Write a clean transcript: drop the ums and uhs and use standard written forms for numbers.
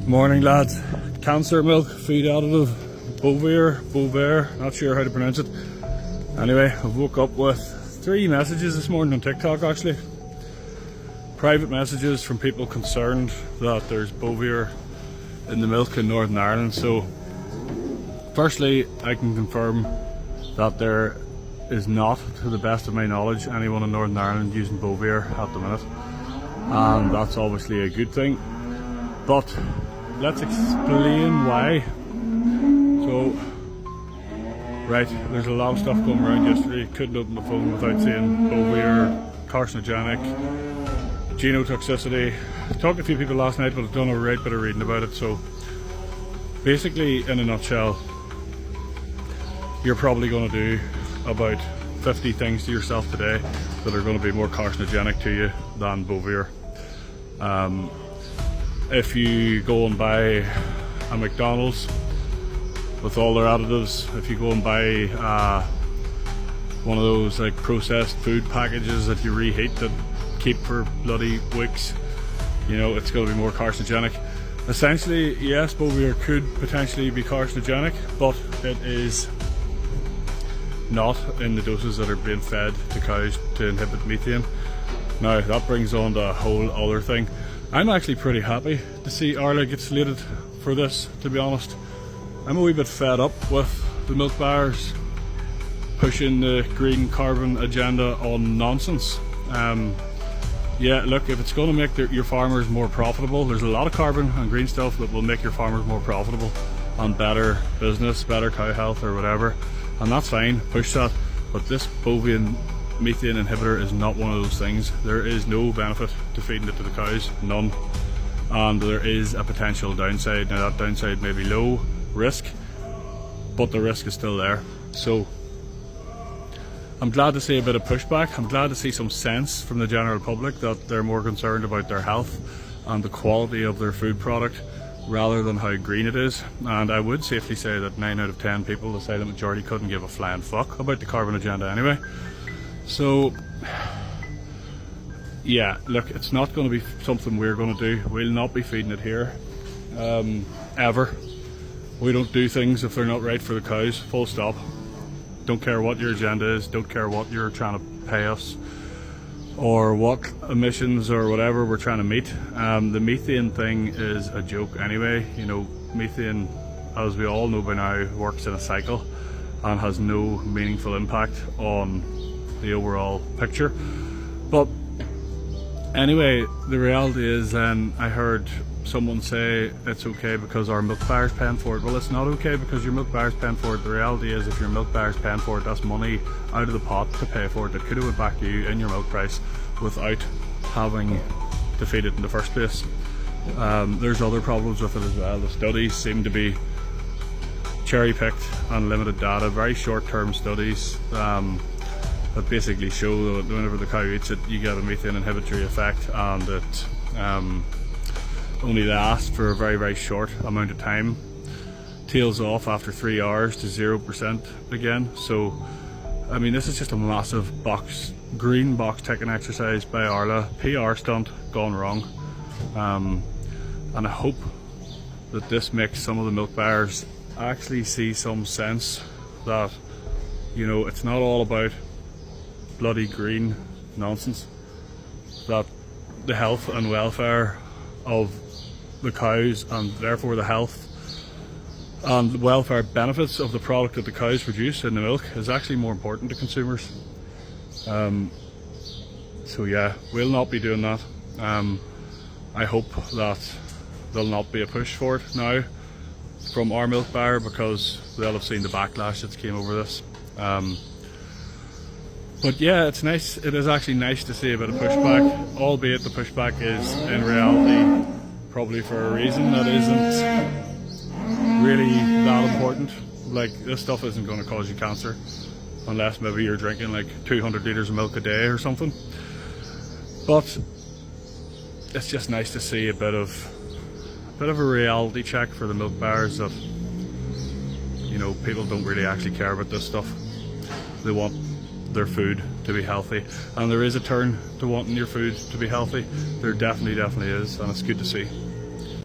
Morning lads, cancer milk, feed additive, Bovaer, not sure how to pronounce it. Anyway, I woke up with 3 messages this morning on TikTok actually. Private messages from people concerned that there's Bovaer in the milk in Northern Ireland. So firstly, I can confirm that there is not, to the best of my knowledge, anyone in Northern Ireland using Bovaer at the minute. And that's obviously a good thing. But let's explain why. So, right, there's a lot of stuff going around yesterday. Couldn't open the phone without seeing Bovaer, carcinogenic, genotoxicity. I talked to a few people last night, but I've done a right bit of reading about it. So, basically, in a nutshell, you're probably going to do about 50 things to yourself today that are going to be more carcinogenic to you than Bovaer. If you go and buy a McDonald's with all their additives, if you go and buy one of those like processed food packages that you reheat that keep for bloody weeks, you know, it's going to be more carcinogenic. Essentially, yes, Bovaer could potentially be carcinogenic, but it is not in the doses that are being fed to cows to inhibit methane. Now that brings on to a whole other thing. I'm actually pretty happy to see Arla get slated for this, to be honest. I'm a wee bit fed up with the milk buyers pushing the green carbon agenda on nonsense. Yeah, look, if it's going to make your farmers more profitable, there's a lot of carbon and green stuff that will make your farmers more profitable and better business, better cow health or whatever, and that's fine, push that. But this bovine methane inhibitor is not one of those things. There is no benefit to feeding it to the cows, none. And there is a potential downside. Now that downside may be low risk, but the risk is still there. So I'm glad to see a bit of pushback. I'm glad to see some sense from the general public that they're more concerned about their health and the quality of their food product rather than how green it is. And I would safely say that 9 out of 10 people, the silent majority, couldn't give a flying fuck about the carbon agenda anyway. So yeah, look, it's not going to be something we're going to do. We'll not be feeding it here ever. We don't do things if they're not right for the cows, full stop. Don't care what your agenda is, don't care what you're trying to pay us or what emissions or whatever we're trying to meet. The methane thing is a joke anyway. You know, methane, as we all know by now, works in a cycle and has no meaningful impact on the overall picture. But anyway, the reality is, I heard someone say it's okay because our milk buyer's paying for it. Well, it's not okay because your milk buyer's paying for it. The reality is, if your milk buyer's paying for it, that's money out of the pot to pay for it that could have went back to you in your milk price without having to feed it in the first place. There's other problems with it as well. The studies seem to be cherry-picked and limited data, very short-term studies that basically show that whenever the cow eats it, you get a methane inhibitory effect, and it only lasts for a very, very short amount of time, tails off after 3 hours to 0% again. So I mean, this is just a massive green box ticking exercise by Arla, PR stunt gone wrong. And I hope that this makes some of the milk buyers actually see some sense that, you know, it's not all about bloody green nonsense, that the health and welfare of the cows, and therefore the health and welfare benefits of the product that the cows produce in the milk, is actually more important to consumers. So yeah, we'll not be doing that. I hope that there'll not be a push for it now from our milk buyer, because they'll have seen the backlash that's came over this. But yeah, it's nice. It is actually nice to see a bit of pushback, albeit the pushback is in reality probably for a reason that isn't really that important. Like, this stuff isn't going to cause you cancer unless maybe you're drinking like 200 litres of milk a day or something. But it's just nice to see a bit of a reality check for the milk buyers that, you know, people don't really actually care about this stuff. They want their food to be healthy, and there is a turn to wanting your food to be healthy. There definitely is, and it's good to see.